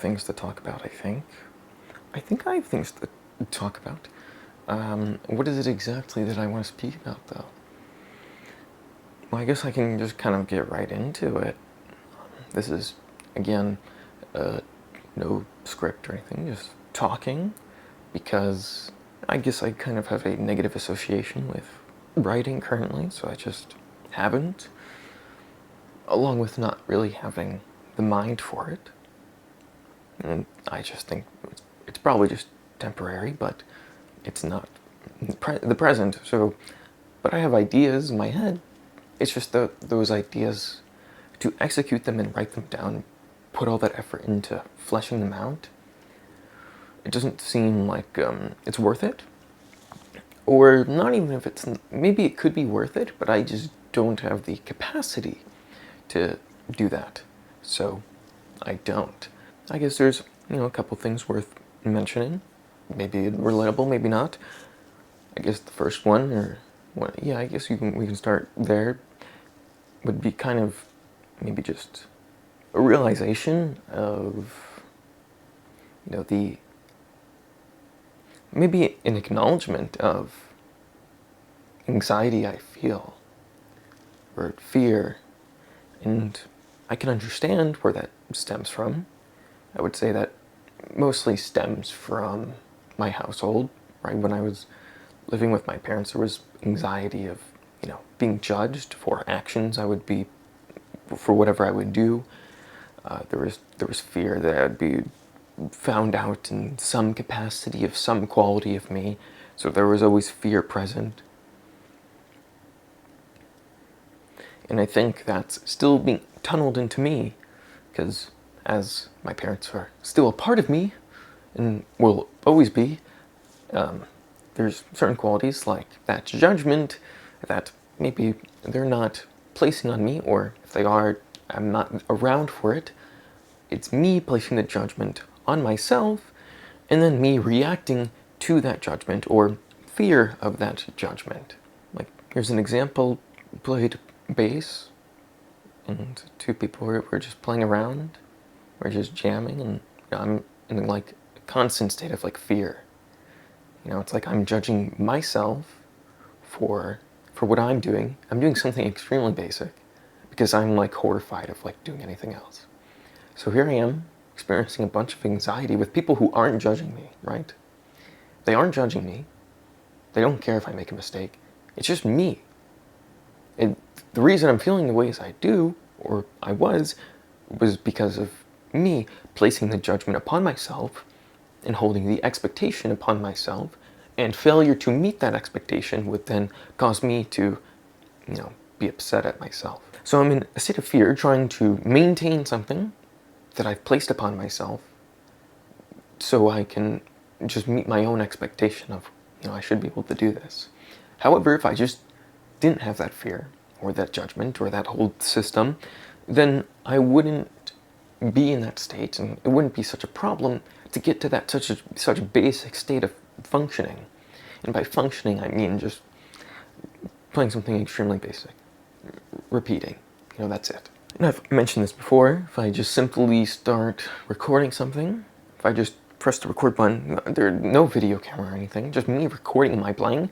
things to talk about, I think. I have things to talk about. What is it exactly that I want to speak about, though? Well, I guess I can just kind of get right into it. This is, again, no script or anything, just talking, because I guess I kind of have a negative association with writing currently, so I just haven't, along with not really having the mind for it. And I just think it's probably just temporary, but it's not the present. So, but I have ideas in my head. It's just those ideas, to execute them and write them down, put all that effort into fleshing them out. It doesn't seem like it's worth it. Or not even if it's, maybe it could be worth it, but I just don't have the capacity to do that. So I don't. I guess there's, a couple things worth mentioning. Maybe relatable, maybe not. I guess the first one, I guess we can start there, would be kind of maybe just a realization of, maybe an acknowledgement of anxiety I feel, or fear, and I can understand where that stems from. I would say that mostly stems from my household, right? When I was living with my parents, there was anxiety of, being judged for actions for whatever I would do. There was fear that I'd be found out in some capacity of some quality of me, so there was always fear present. And I think that's still being tunneled into me, because as my parents are still a part of me, and will always be, there's certain qualities like that judgment that maybe they're not placing on me, or if they are, I'm not around for it. It's me placing the judgment on myself, and then me reacting to that judgment or fear of that judgment. Like, here's an example: played bass, and two people were just playing around, we're just jamming, and I'm in like a constant state of like fear. It's like I'm judging myself for what I'm doing. I'm doing something extremely basic because I'm like horrified of like doing anything else. So here I am experiencing a bunch of anxiety with people who aren't judging me, right? They aren't judging me. They don't care if I make a mistake. It's just me. And the reason I'm feeling the way as I do, or I was because of me placing the judgment upon myself and holding the expectation upon myself, and failure to meet that expectation would then cause me to, be upset at myself. So I'm in a state of fear, trying to maintain something that I've placed upon myself so I can just meet my own expectation of, I should be able to do this. However, if I just didn't have that fear or that judgment or that whole system, then I wouldn't be in that state, and it wouldn't be such a problem to get to that such a basic state of functioning. And by functioning, I mean just playing something extremely basic, repeating, that's it. And I've mentioned this before: if I just simply start recording something, if I just press the record button, there's no video camera or anything, just me recording my playing,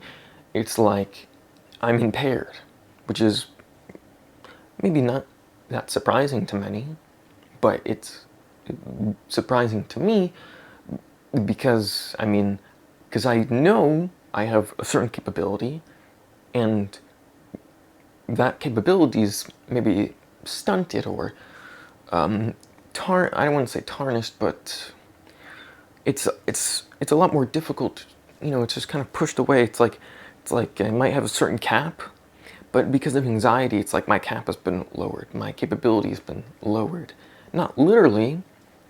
it's like I'm impaired, which is maybe not that surprising to many, but it's surprising to me because I know I have a certain capability, and that capability is maybe stunted or I don't want to say tarnished, but it's a lot more difficult. It's just kind of pushed away. It's like I might have a certain cap, but because of anxiety, it's like my cap has been lowered, my capability has been lowered. Not literally,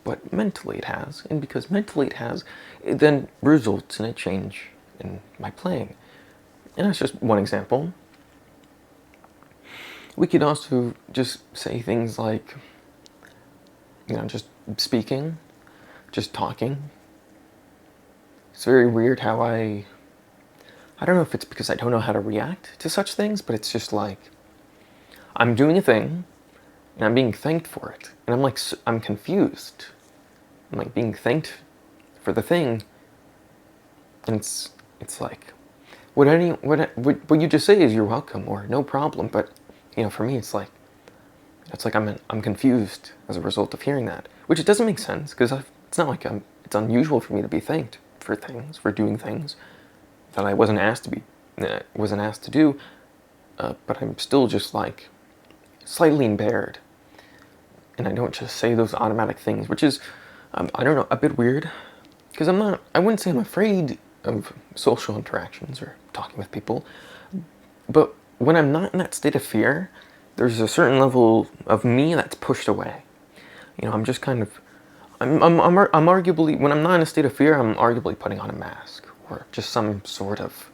but mentally it has. And because mentally it has, it then results in a change in my playing. And that's just one example. We could also just say things like, just speaking, just talking. It's very weird how I don't know if it's because I don't know how to react to such things, but it's just like, I'm doing a thing, and I'm being thanked for it. And I'm confused. like being thanked for the thing, and it's like, what you just say is you're welcome or no problem, but for me it's like I'm confused as a result of hearing that, which it doesn't make sense because it's not like it's unusual for me to be thanked for things, for doing things that I wasn't asked to do, but I'm still just like slightly impaired, and I don't just say those automatic things, which is, I don't know, a bit weird, because I wouldn't say I'm afraid of social interactions or talking with people, but when I'm not in that state of fear, there's a certain level of me that's pushed away. I'm just kind of, I'm arguably, when I'm not in a state of fear, I'm arguably putting on a mask, or just some sort of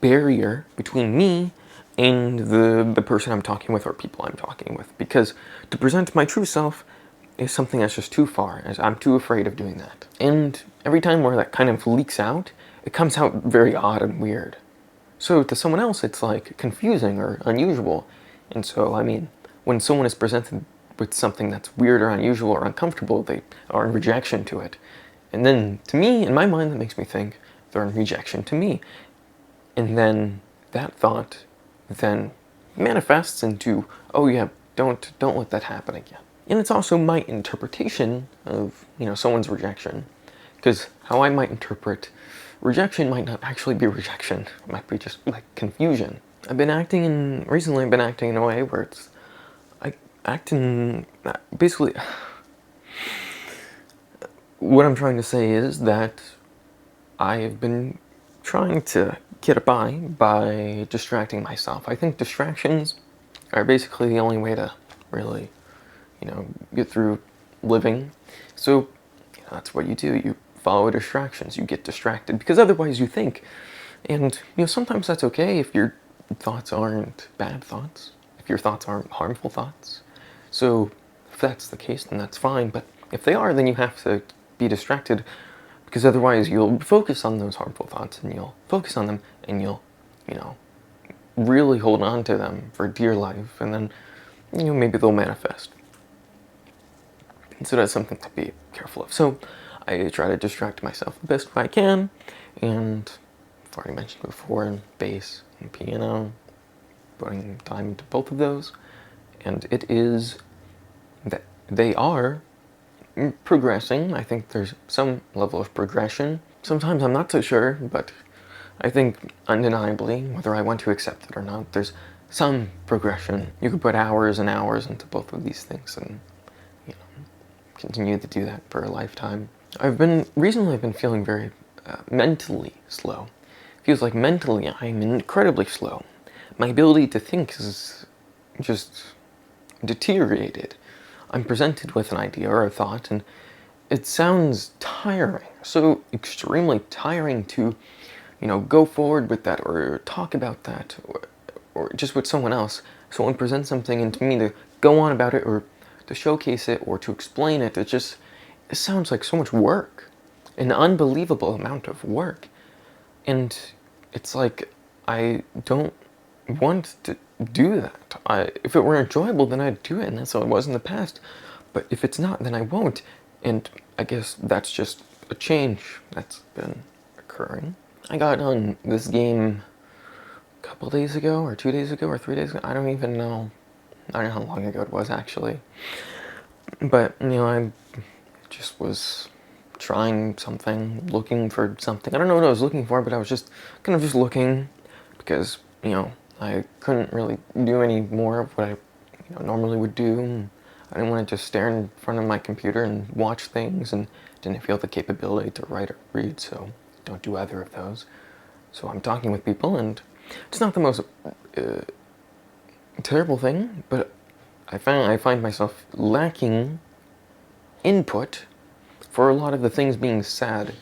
barrier between me and the person I'm talking with or people I'm talking with. Because to present my true self is something that's just too far, as I'm too afraid of doing that. And every time where that kind of leaks out, it comes out very odd and weird. So to someone else, it's like confusing or unusual. And so, when someone is presented with something that's weird or unusual or uncomfortable, they are in rejection to it. And then, to me, in my mind, that makes me think they're in rejection to me. And then that thought then manifests into, oh yeah, don't let that happen again. And it's also my interpretation of, someone's rejection. Because how I might interpret rejection might not actually be rejection. It might be just like confusion. Recently I've been acting in a way where basically, what I'm trying to say is that I have been trying to get by distracting myself. I think distractions are basically the only way to really, get through living. So, that's what you do. You follow distractions. You get distracted because otherwise you think. And, sometimes that's okay if your thoughts aren't bad thoughts, if your thoughts aren't harmful thoughts. So if that's the case, then that's fine. But if they are, then you have to be distracted, because otherwise you'll focus on those harmful thoughts and you'll focus on them and you'll, really hold on to them for dear life, and then, maybe they'll manifest. And so that's something to be careful of. So I try to distract myself the best way I can, and I've already mentioned before, bass and piano, putting time into both of those, and it is that they are progressing. I think there's some level of progression. Sometimes I'm not so sure, but I think undeniably, whether I want to accept it or not, there's some progression. You could put hours and hours into both of these things and continue to do that for a lifetime. Recently I've been feeling very mentally slow. Feels like mentally I'm incredibly slow. My ability to think is just deteriorated. I'm presented with an idea or a thought, and it sounds tiring, so extremely tiring to, go forward with that or talk about that or just with someone else. Someone presents something, and to me to go on about it or to showcase it or to explain it, it sounds like so much work, an unbelievable amount of work. And it's like, I don't want to do that. If it were enjoyable, then I'd do it, and that's how it was in the past. But if it's not, then I won't. And I guess that's just a change that's been occurring. I got on this game a couple days ago, or 2 days ago, or 3 days ago. I don't even know. I don't know how long ago it was, actually. But, I just was trying something, looking for something. I don't know what I was looking for, but I was just kind of just looking because, I couldn't really do any more of what I normally would do. I didn't want to just stare in front of my computer and watch things, and didn't feel the capability to write or read, so don't do either of those. So I'm talking with people, and it's not the most terrible thing, but I find myself lacking input for a lot of the things being said,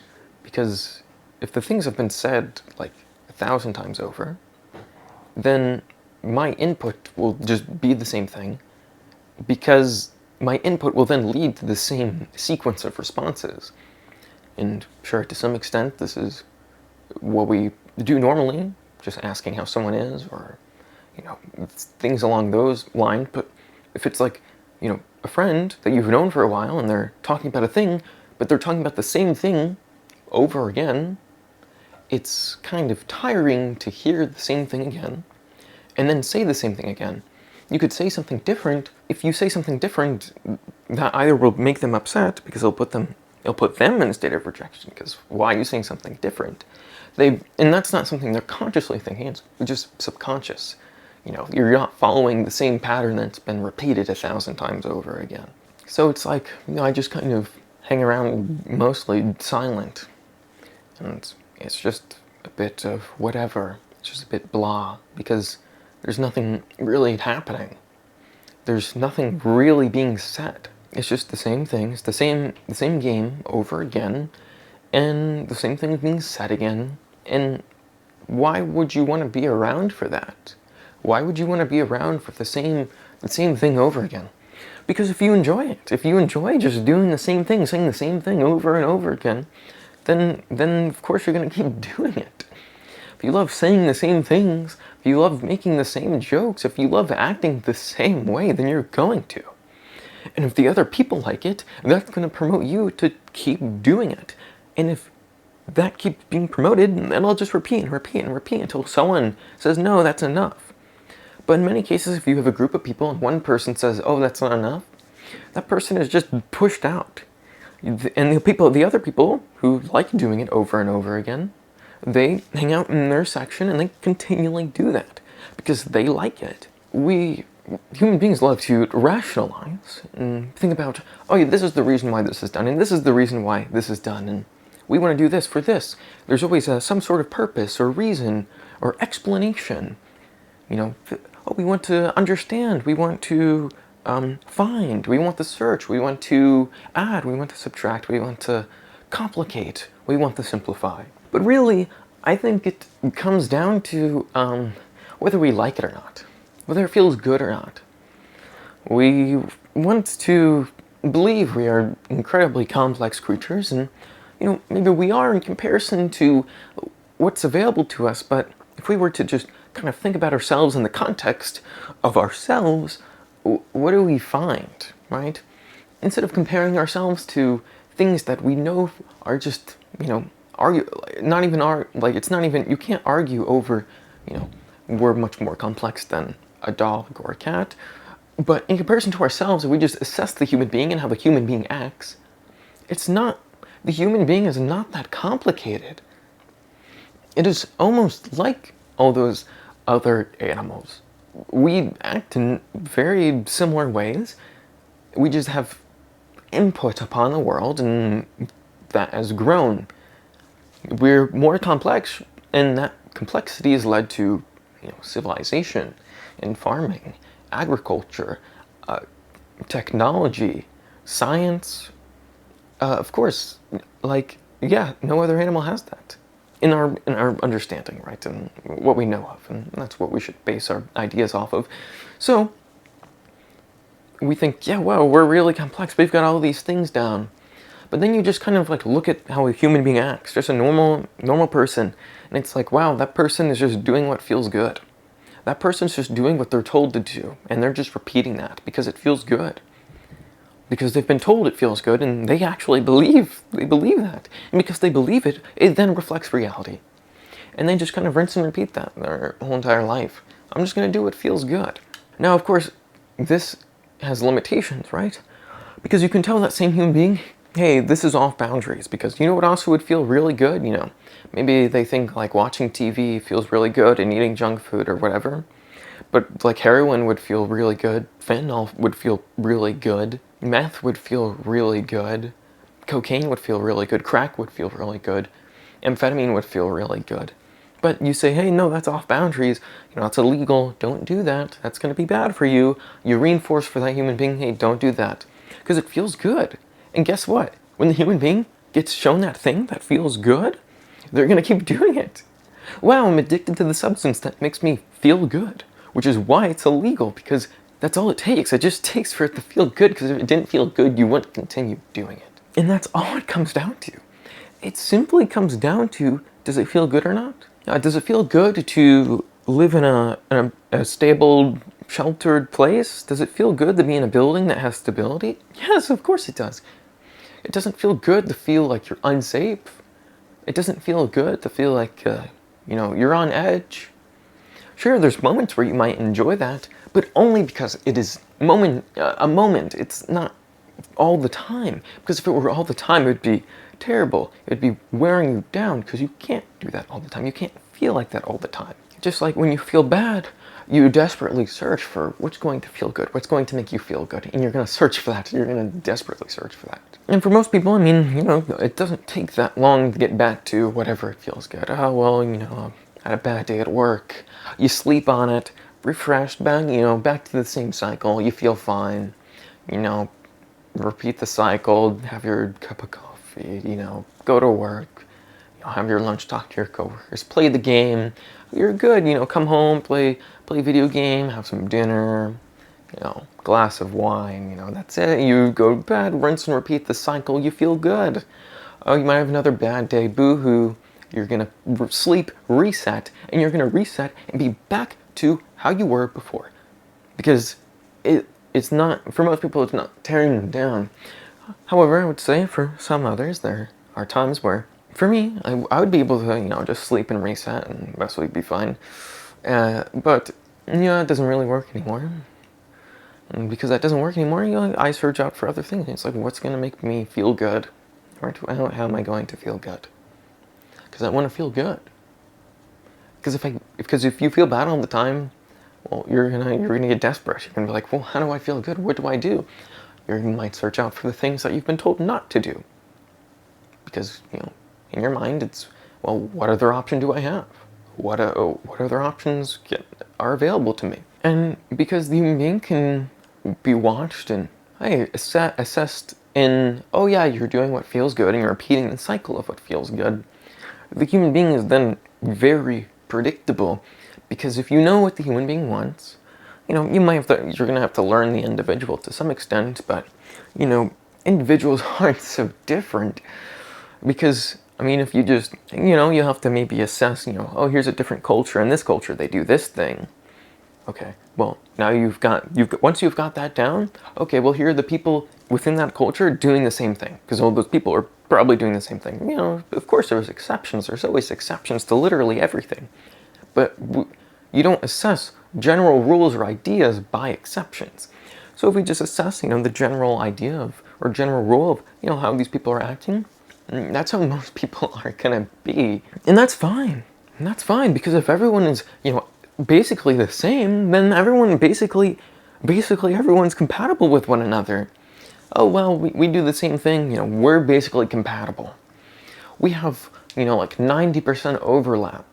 because if the things have been said like 1,000 times over, then my input will just be the same thing, because my input will then lead to the same sequence of responses. And sure, to some extent, this is what we do normally, just asking how someone is, or, things along those lines. But if it's like, a friend that you've known for a while and they're talking about a thing, but they're talking about the same thing over again, it's kind of tiring to hear the same thing again and then say the same thing again. You could say something different. If you say something different, that either will make them upset because it'll put them in a state of rejection, because why are you saying something different? And that's not something they're consciously thinking, it's just subconscious. You're not following the same pattern that's been repeated 1,000 times over again. So it's like, I just kind of hang around mostly silent. And it's just a bit of whatever. It's just a bit blah, because there's nothing really happening. There's nothing really being said. It's just the same thing. It's the same game over again, and the same thing being said again. And why would you want to be around for that? Why would you want to be around for the same thing over again? Because if you enjoy it, if you enjoy just doing the same thing, saying the same thing over and over again, then of course you're going to keep doing it. If you love saying the same things, if you love making the same jokes, if you love acting the same way, then you're going to. And if the other people like it, that's going to promote you to keep doing it. And if that keeps being promoted, then I'll just repeat and repeat and repeat until someone says, no, that's enough. But in many cases, if you have a group of people and one person says, oh, that's not enough, that person is just pushed out. And the other people who like doing it over and over again, they hang out in their section and they continually do that because they like it. Human beings love to rationalize and think about, oh yeah, this is the reason why this is done, and this is the reason why this is done, and we want to do this for this. There's always some sort of purpose or reason or explanation. We want to understand, we want to find, we want to search, we want to add, we want to subtract, we want to complicate, we want to simplify. But really, I think it comes down to whether we like it or not, whether it feels good or not. We want to believe we are incredibly complex creatures, and maybe we are in comparison to what's available to us, but if we were to just kind of think about ourselves in the context of ourselves, what do we find, right? Instead of comparing ourselves to things that we know are just, you can't argue over, we're much more complex than a dog or a cat. But in comparison to ourselves, if we just assess the human being and how the human being acts, the human being is not that complicated. It is almost like all those other animals. We act in very similar ways. We just have input upon the world, and that has grown. We're more complex, and that complexity has led to civilization and farming, agriculture, technology, science. Of course, no other animal has that in our understanding, right, and what we know of, and that's what we should base our ideas off of. So we think, yeah, wow, we're really complex. We've got all these things down. But then you just kind of look at how a human being acts, just a normal person, and it's like, wow, that person is just doing what feels good. That person's just doing what they're told to do, and they're just repeating that because it feels good. Because they've been told it feels good, and they actually believe that. And because they believe it, it then reflects reality. And they just kind of rinse and repeat that their whole entire life. I'm just going to do what feels good. Now, of course, this has limitations, right? Because you can tell that same human being, hey, this is off boundaries. Because you know what also would feel really good? Maybe they think watching TV feels really good and eating junk food or whatever. But heroin would feel really good. Fentanyl would feel really good. Meth would feel really good. Cocaine would feel really good. Crack would feel really good. Amphetamine would feel really good. But you say, hey, no, that's off boundaries. It's illegal. Don't do that. That's going to be bad for you. You reinforce for that human being, hey, don't do that. Because it feels good. And guess what? When the human being gets shown that thing that feels good, they're going to keep doing it. Wow, I'm addicted to the substance that makes me feel good. Which is why it's illegal, because that's all it takes. It just takes for it to feel good, because if it didn't feel good, you wouldn't continue doing it. And that's all it comes down to. It simply comes down to, does it feel good or not? Does it feel good to live in a stable, sheltered place? Does it feel good to be in a building that has stability? Yes, of course it does. It doesn't feel good to feel like you're unsafe. It doesn't feel good to feel like, you're on edge. Sure, there's moments where you might enjoy that, but only because it is a moment. It's not all the time. Because if it were all the time, it would be terrible. It would be wearing you down because you can't do that all the time. You can't feel like that all the time. Just like when you feel bad, you desperately search for what's going to feel good, what's going to make you feel good, and you're going to search for that. You're going to desperately search for that. And for most people, I mean, it doesn't take that long to get back to whatever it feels good. Oh, well, I had a bad day at work. You sleep on it, refreshed, back to the same cycle. You feel fine. Repeat the cycle, have your cup of coffee, go to work, have your lunch, talk to your coworkers, play the game. You're good, come home, play video game, have some dinner, glass of wine, that's it. You go to bed, rinse and repeat the cycle, you feel good. Oh, you might have another bad day, boo-hoo. You're gonna sleep, reset, and you're gonna reset and be back to how you were before. Because it's not, for most people, it's not tearing them down. However, I would say for some others, there are times where, for me, I would be able to, just sleep and reset and mostly be fine. But, it doesn't really work anymore. And because that doesn't work anymore, I search out for other things. It's like, what's going to make me feel good? How am I going to feel good? Because I want to feel good. Because if you feel bad all the time, well, you're gonna get desperate. You're gonna be like, well, how do I feel good? What do I do? You might search out for the things that you've been told not to do. Because, in your mind, it's, well, what other option do I have? What other options are available to me? And because the human being can be watched and, hey, assessed in, oh yeah, you're doing what feels good and you're repeating the cycle of what feels good, the human being is then very predictable. Because if you know what the human being wants, you're gonna have to learn the individual to some extent, but, individuals aren't so different. Because, if you just, you have to maybe assess, oh, here's a different culture. In this culture, they do this thing. Okay, well, now once you've got that down, okay, well, here are the people within that culture doing the same thing. Because all those people are probably doing the same thing. Of course there's exceptions. There's always exceptions to literally everything. But you don't assess general rules or ideas by exceptions. So if we just assess, the general idea of, or general rule of, how these people are acting, that's how most people are gonna be. And that's fine. And that's fine, because if everyone is, basically the same, then everyone basically everyone's compatible with one another. Oh, well, we do the same thing, we're basically compatible. We have, like 90% overlap.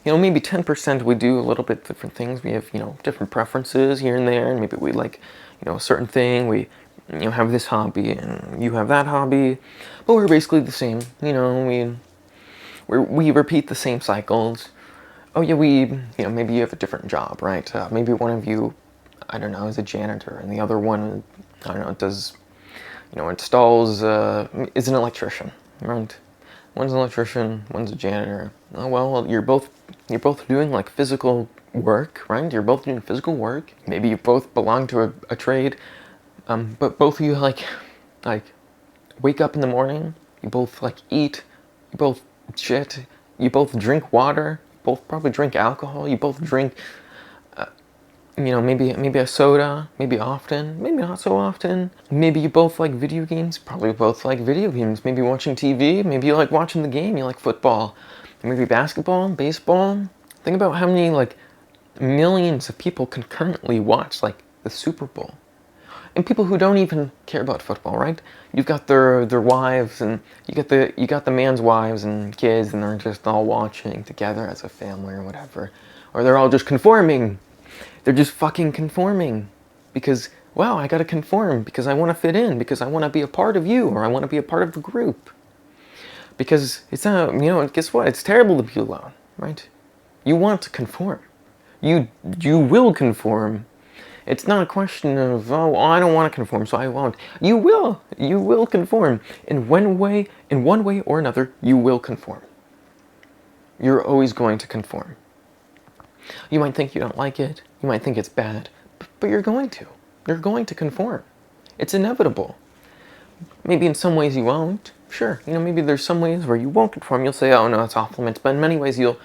Maybe 10% we do a little bit different things. We have, different preferences here and there. And maybe we like, a certain thing. We, have this hobby and you have that hobby. But we're basically the same. We repeat the same cycles. Oh yeah, maybe you have a different job, right? Maybe one of you, I don't know, is a janitor. And the other one, I don't know, does, installs, is an electrician, right? One's an electrician, one's a janitor. Oh well, you're both doing like physical work, right? You're both doing physical work. Maybe you both belong to a trade, but both of you like wake up in the morning. You both like eat. You both shit. You both drink water. You both probably drink alcohol. You both drink, maybe a soda. Maybe often. Maybe not so often. Maybe you both like video games. Probably both like video games. Maybe watching TV. Maybe you like watching the game. You like football. Maybe basketball, baseball. Think about how many like millions of people concurrently watch like the Super Bowl. And people who don't even care about football, right? You've got their wives, and you got the man's wives and kids, and they're just all watching together as a family or whatever. Or they're all just conforming. They're just fucking conforming. Because, wow, I gotta conform because I wanna fit in, because I wanna be a part of you, or I wanna be a part of the group. Because it's not, guess what? It's terrible to be alone, right? You want to conform. You will conform. It's not a question of, oh, well, I don't want to conform, so I won't. You will conform. In one way or another, you will conform. You're always going to conform. You might think you don't like it, you might think it's bad, but you're going to. You're going to conform. It's inevitable. Maybe in some ways you won't. Sure, maybe there's some ways where you won't conform. You'll say, "Oh no, it's off limits," but in many ways you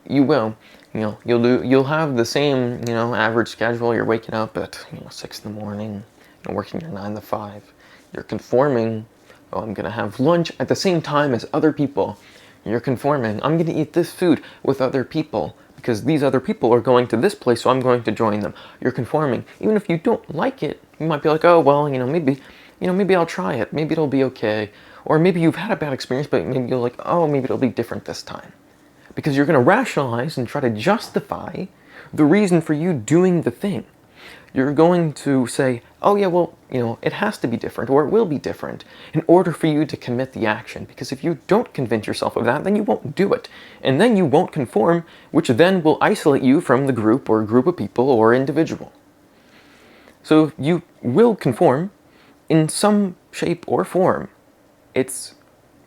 will. You'll have the same average schedule. You're waking up at 6 in the morning, working your 9 to 5. You're conforming. Oh, I'm gonna have lunch at the same time as other people. You're conforming. I'm gonna eat this food with other people because these other people are going to this place, so I'm going to join them. You're conforming. Even if you don't like it, you might be like, "Oh well, maybe I'll try it. Maybe it'll be okay." Or maybe you've had a bad experience, but maybe you're like, "Oh, maybe it'll be different this time." Because you're going to rationalize and try to justify the reason for you doing the thing. You're going to say, "Oh yeah, well, it has to be different, or it will be different," in order for you to commit the action. Because if you don't convince yourself of that, then you won't do it. And then you won't conform, which then will isolate you from the group or group of people or individual. So you will conform in some shape or form. It's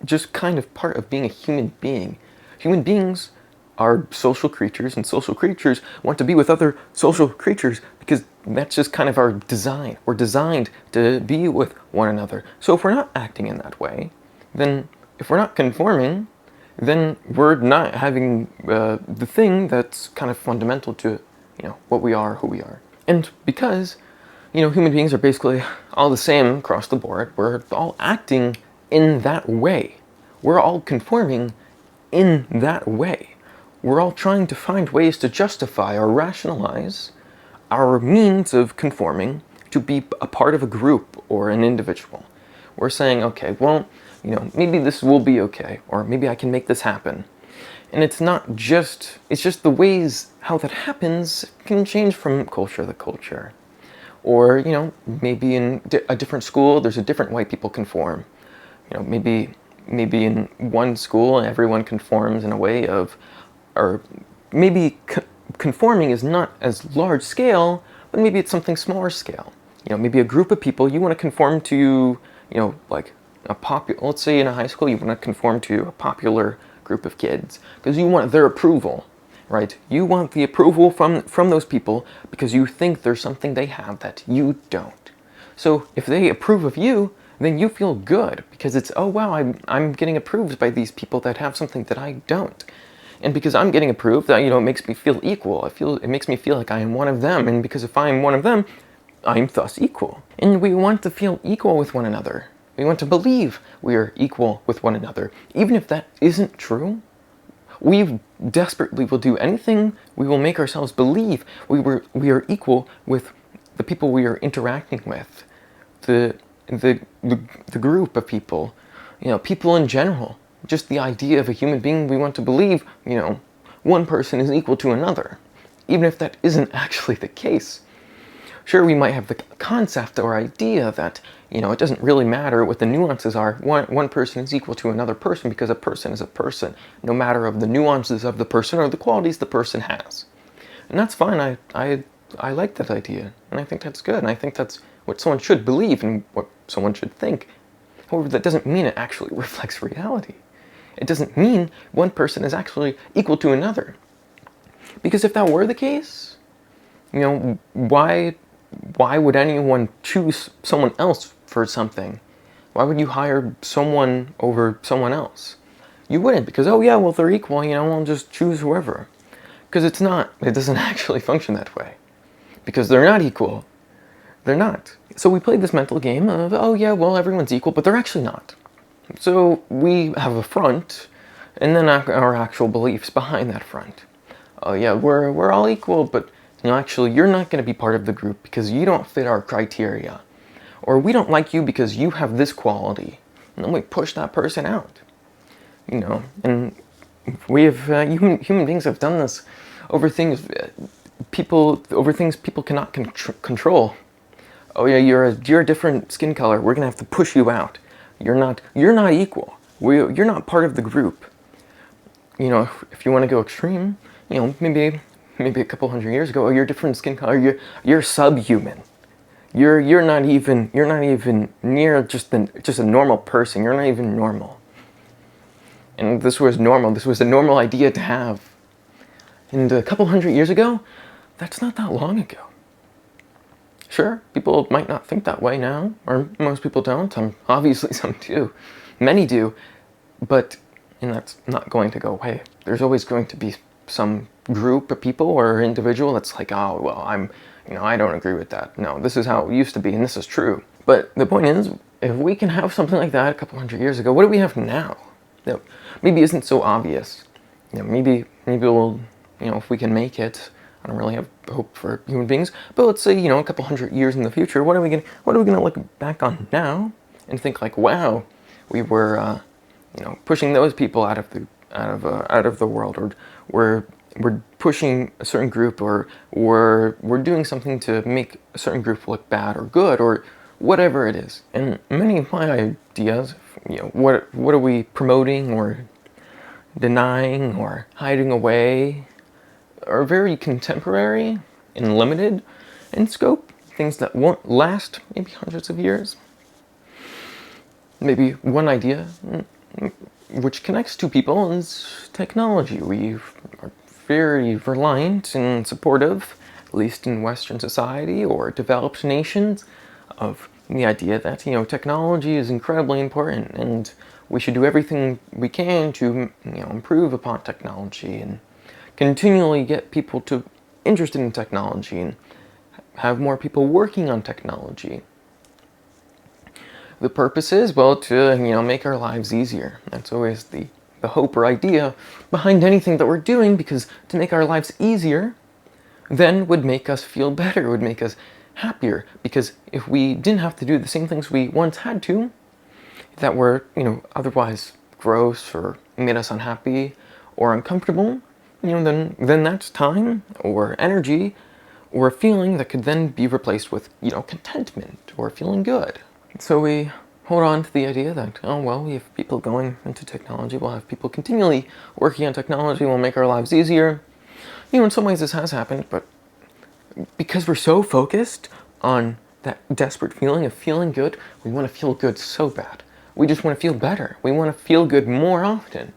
just kind of part of being a human being. Human beings are social creatures, and social creatures want to be with other social creatures because that's just kind of our design. We're designed to be with one another. So if we're not acting in that way, then if we're not conforming, then we're not having the thing that's kind of fundamental to what we are, who we are. And because human beings are basically all the same across the board, we're all acting in that way. We're all conforming in that way. We're all trying to find ways to justify or rationalize our means of conforming to be a part of a group or an individual. We're saying, okay, well, maybe this will be okay, or maybe I can make this happen. And it's just the ways how that happens can change from culture to culture. Or, maybe in a different school, there's a different way people conform. Maybe in one school everyone conforms in a way of, or maybe conforming is not as large scale, but maybe it's something smaller scale. Maybe a group of people, you want to conform to, like let's say in a high school, you want to conform to a popular group of kids because you want their approval, right? You want the approval from those people because you think there's something they have that you don't. So if they approve of you, then you feel good because it's, "Oh wow, I'm getting approved by these people that have something that I don't." And because I'm getting approved, that it makes me feel equal. It makes me feel like I am one of them, and because if I am one of them, I'm thus equal. And we want to feel equal with one another. We want to believe we are equal with one another. Even if that isn't true, we desperately will do anything. We will make ourselves believe we are equal with the people we are interacting with, the group of people, people in general. Just the idea of a human being, we want to believe, one person is equal to another, even if that isn't actually the case. Sure, we might have the concept or idea that, it doesn't really matter what the nuances are. One person is equal to another person because a person is a person, no matter of the nuances of the person or the qualities the person has. And that's fine. I like that idea, and I think that's good, and I think that's what someone should believe and what someone should think. However, that doesn't mean it actually reflects reality. It doesn't mean one person is actually equal to another. Because if that were the case, why would anyone choose someone else for something? Why would you hire someone over someone else? You wouldn't, because, "Oh yeah, well, they're equal, I'll just choose whoever." Because it doesn't actually function that way. Because they're not equal. They're not. So we played this mental game of, "Oh yeah, well, everyone's equal," but they're actually not. So we have a front, and then our actual beliefs behind that front. "Oh yeah, we're all equal, but actually you're not going to be part of the group because you don't fit our criteria. Or we don't like you because you have this quality." And then we push that person out. And we have, human beings have done this over things people cannot control. "Oh yeah, you're a different skin color. We're gonna have to push you out. You're not equal. You're not part of the group." If you want to go extreme, maybe a couple hundred years ago, "Oh, you're a different skin color. You're subhuman. You're not even near just a normal person. You're not even normal." And this was normal. This was a normal idea to have. And a couple hundred years ago, that's not that long ago. Sure, people might not think that way now, or most people don't. Obviously, some do. Many do, but and that's not going to go away. There's always going to be some group of people or individual that's like, oh, well, I don't agree with that. No, this is how it used to be, and this is true. But the point is, if we can have something like that a couple hundred years ago, what do we have now? That maybe isn't so obvious. Maybe we'll, if we can make it. I don't really have hope for human beings, but let's say, a couple hundred years in the future, what are we gonna look back on now and think like, wow, we were, pushing those people out of the world, or we're pushing a certain group, or we're doing something to make a certain group look bad or good, or whatever it is. And many of my ideas, what are we promoting or denying or hiding away, are very contemporary and limited in scope. Things that won't last maybe hundreds of years. Maybe one idea which connects to people is technology. We are very reliant and supportive, at least in Western society or developed nations, of the idea that technology is incredibly important and we should do everything we can to improve upon technology and continually get people interested in technology and have more people working on technology. The purpose is, well, to make our lives easier. That's always the hope or idea behind anything that we're doing, because to make our lives easier then would make us feel better, would make us happier. Because if we didn't have to do the same things we once had to, that were otherwise gross or made us unhappy or uncomfortable, then that's time or energy or a feeling that could then be replaced with, contentment or feeling good. So we hold on to the idea that, oh, well, we have people going into technology, we'll have people continually working on technology, we'll make our lives easier. In some ways this has happened, but because we're so focused on that desperate feeling of feeling good, we want to feel good so bad. We just want to feel better. We want to feel good more often.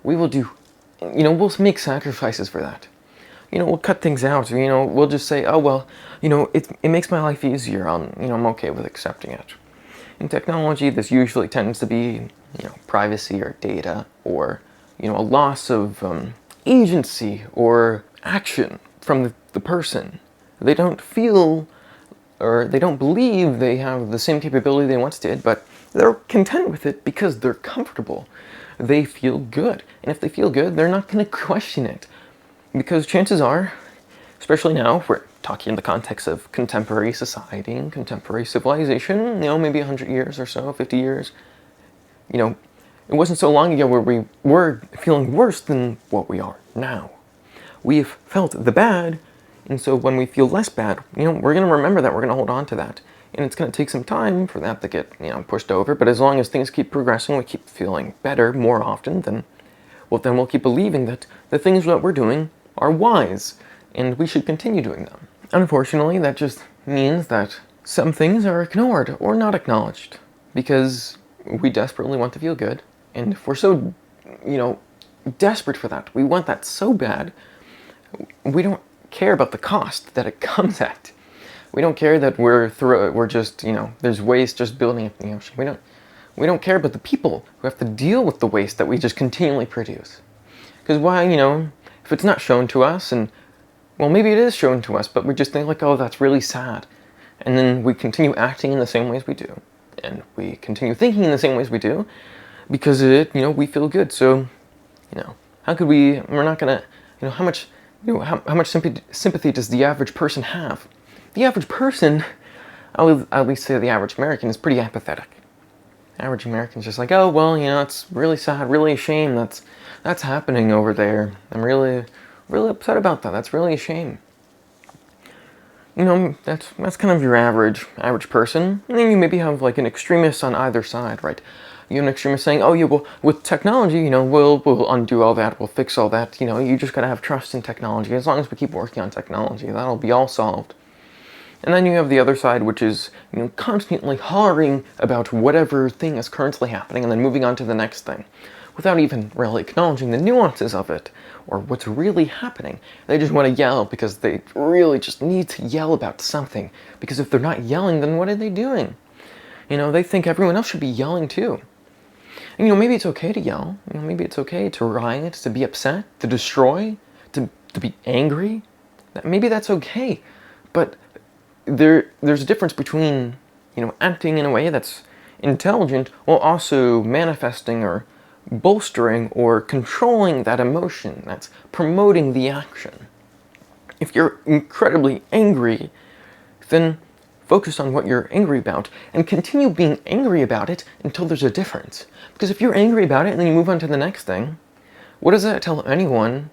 We will do we'll make sacrifices for that. We'll cut things out. We'll just say, oh, well, it makes my life easier. I'm okay with accepting it. In technology, this usually tends to be, privacy or data, or, a loss of agency or action from the person. They don't feel, or they don't believe they have the same capability they once did, but they're content with it because they're comfortable. They feel good. And if they feel good, they're not going to question it. Because chances are, especially now, if we're talking in the context of contemporary society and contemporary civilization, maybe 100 years or so, 50 years, it wasn't so long ago where we were feeling worse than what we are now. We've felt the bad, and so when we feel less bad, we're going to remember that, we're going to hold on to that. And it's going to take some time for that to get, pushed over. But as long as things keep progressing, we keep feeling better more often, then we'll keep believing that the things that we're doing are wise, and we should continue doing them. Unfortunately, that just means that some things are ignored or not acknowledged because we desperately want to feel good. And if we're so, desperate for that, we want that so bad, we don't care about the cost that it comes at. We don't care that we're just, there's waste just building up in the ocean. We don't care about the people who have to deal with the waste that we just continually produce. Because why, if it's not shown to us, and, well, maybe it is shown to us, but we just think like, oh, that's really sad. And then we continue acting in the same ways we do. And we continue thinking in the same ways we do because we feel good. So, how could we're not gonna, how much sympathy does the average person have? The average person, I would at least say the average American, is pretty apathetic. Average American's just like, oh, well, it's really sad, really a shame that's happening over there. I'm really, really upset about that. That's really a shame. That's kind of your average person. And then you maybe have like an extremist on either side, right? You have an extremist saying, oh, yeah, well, with technology, we'll undo all that, we'll fix all that. You just gotta have trust in technology. As long as we keep working on technology, that'll be all solved. And then you have the other side, which is, constantly hollering about whatever thing is currently happening and then moving on to the next thing, without even really acknowledging the nuances of it or what's really happening. They just want to yell because they really just need to yell about something. Because if they're not yelling, then what are they doing? They think everyone else should be yelling too. And, maybe it's okay to yell. Maybe it's okay to riot, to be upset, to destroy, to be angry. Maybe that's okay. But there's a difference between, acting in a way that's intelligent while also manifesting or bolstering or controlling that emotion that's promoting the action. If you're incredibly angry, then focus on what you're angry about and continue being angry about it until there's a difference. Because if you're angry about it and then you move on to the next thing, what does that tell anyone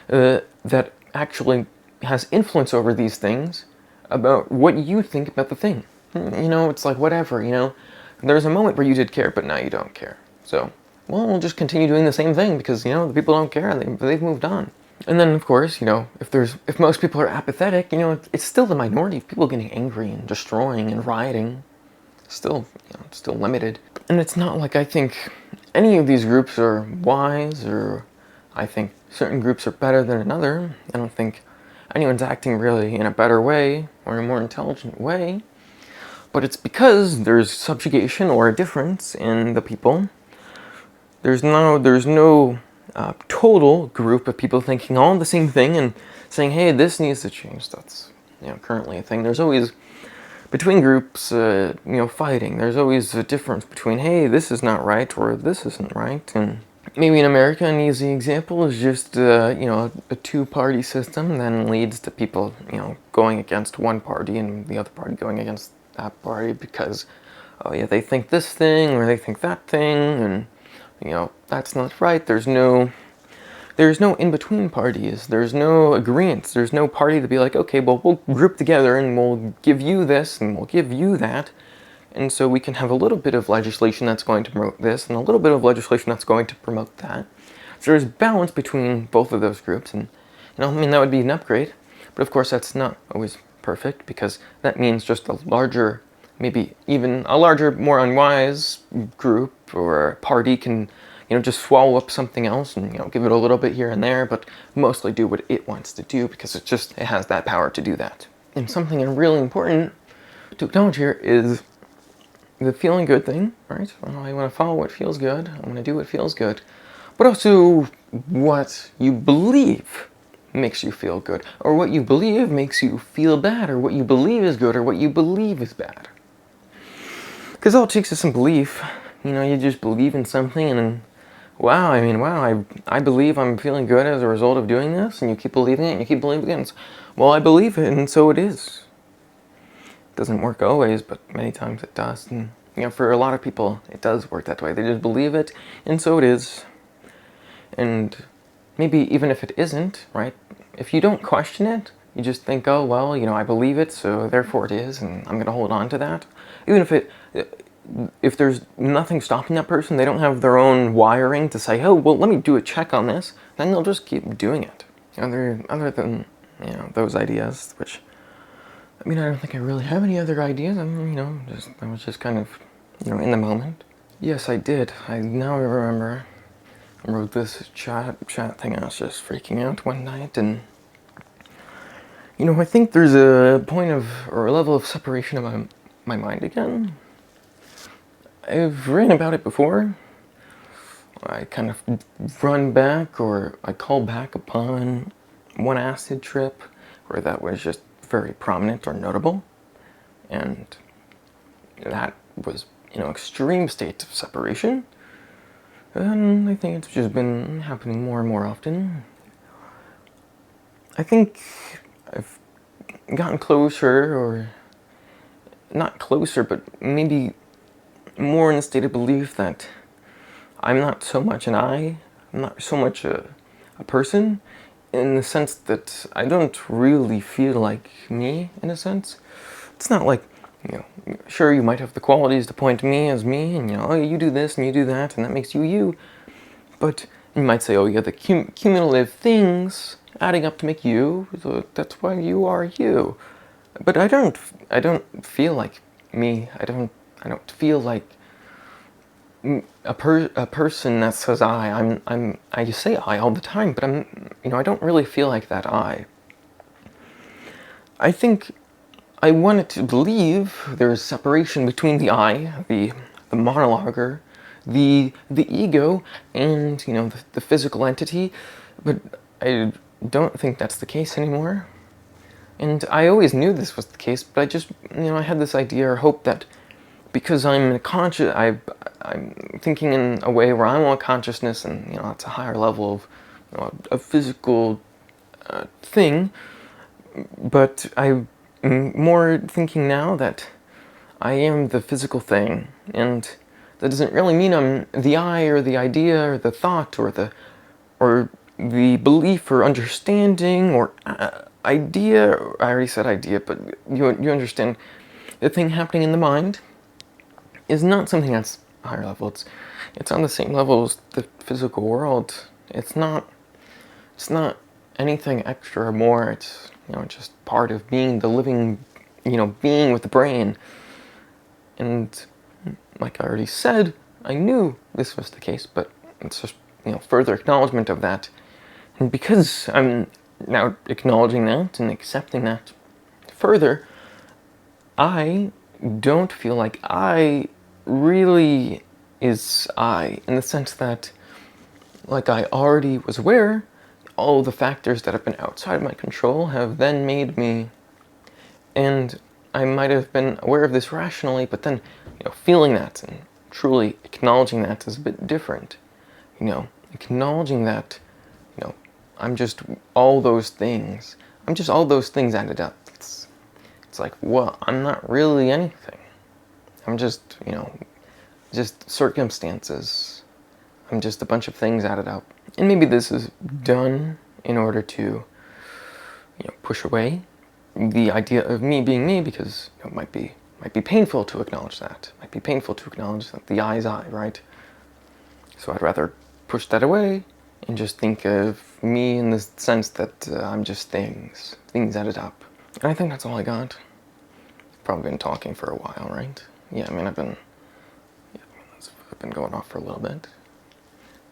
that actually has influence over these things about what you think about the thing? It's like whatever, there's a moment where you did care, but now you don't care. So, well, we'll just continue doing the same thing because, the people don't care, they've moved on. And then, of course, if most people are apathetic, it's still the minority of people getting angry and destroying and rioting. Still, it's still limited. And it's not like I think any of these groups are wise or I think certain groups are better than another. I don't think anyone's acting really in a better way or a more intelligent way. But it's because there's subjugation or a difference in the people. There's no total group of people thinking all the same thing and saying, hey, this needs to change. That's currently a thing. There's always, between groups, fighting. There's always a difference between, hey, this is not right or this isn't right. And maybe in America, an easy example is just, a two-party system then leads to people, going against one party and the other party going against that party because, they think this thing or they think that thing and, that's not right. There's no in-between parties. There's no agreements. There's no party to be like, okay, well, we'll group together and we'll give you this and we'll give you that. And so we can have a little bit of legislation that's going to promote this and a little bit of legislation that's going to promote that. So there's balance between both of those groups. And, that would be an upgrade. But of course, that's not always perfect because that means just a larger, maybe even a larger, more unwise group or party can, just swallow up something else and, give it a little bit here and there, but mostly do what it wants to do because it has that power to do that. And something really important to acknowledge here is the feeling good thing, right? I want to follow what feels good. I want to do what feels good. But also what you believe makes you feel good, or what you believe makes you feel bad, or what you believe is good, or what you believe is bad. Because all it takes is some belief. You just believe in something and then, I believe I'm feeling good as a result of doing this, and you keep believing it, and you keep believing it, and well, I believe it, and so it is. It doesn't work always, but many times it does, and, for a lot of people, it does work that way. They just believe it, and so it is. And maybe even if it isn't, right, if you don't question it, you just think, oh, well, I believe it, so therefore it is, and I'm going to hold on to that. Even if there's nothing stopping that person, they don't have their own wiring to say, oh, well, let me do a check on this, then they'll just keep doing it. Other than, those ideas, which, I don't think I really have any other ideas. I was just kind of, in the moment. Yes, I did. I now remember. I wrote this chat thing. I was just freaking out one night, and, I think there's a point of, or a level of separation of my mind again. I've written about it before. I kind of run back, or I call back upon one acid trip where that was just very prominent or notable. And that was, extreme state of separation. And I think it's just been happening more and more often. I think I've gotten closer, or not closer, but maybe more in a state of belief that I'm not so much an I, I'm not so much a person, in the sense that I don't really feel like me, in a sense. It's not like, sure, you might have the qualities to point to me as me, and, oh, you do this and you do that, and that makes you you. But you might say, oh, yeah, the cumulative things adding up to make you, so that's why you are you. But I don't feel like me. I don't feel like a person that says I just say I all the time, but I don't really feel like that I think I wanted to believe there is separation between the I, the monologuer, the ego, and the physical entity, but I don't think that's the case anymore. And I always knew this was the case, but I just I had this idea or hope that because I'm thinking in a way where I want consciousness, and it's a higher level of a physical thing. But I'm more thinking now that I am the physical thing, and that doesn't really mean I'm the I or the idea or the thought or the belief or understanding or idea. I already said idea, but you understand. The thing happening in the mind is not something that's higher level. It's on the same level as the physical world. It's not anything extra or more. It's just part of being the living being with the brain. And like I already said, I knew this was the case, but it's just further acknowledgement of that. And because I'm now acknowledging that and accepting that further, I don't feel like I really is I, in the sense that, like I already was aware, all the factors that have been outside of my control have then made me. And I might have been aware of this rationally, but then feeling that and truly acknowledging that is a bit different. Acknowledging that I'm just all those things. I'm just all those things added up. It's like, well, I'm not really anything. I'm just just circumstances. I'm just a bunch of things added up. And maybe this is done in order to push away the idea of me being me, because it might be painful to acknowledge that. It might be painful to acknowledge that the I is I, right? So I'd rather push that away and just think of me in the sense that I'm just things added up. And I think that's all I got. Probably been talking for a while, right? Yeah, I've been going off for a little bit.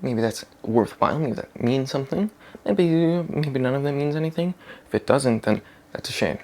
Maybe that's worthwhile. Maybe that means something. Maybe none of that means anything. If it doesn't, then that's a shame.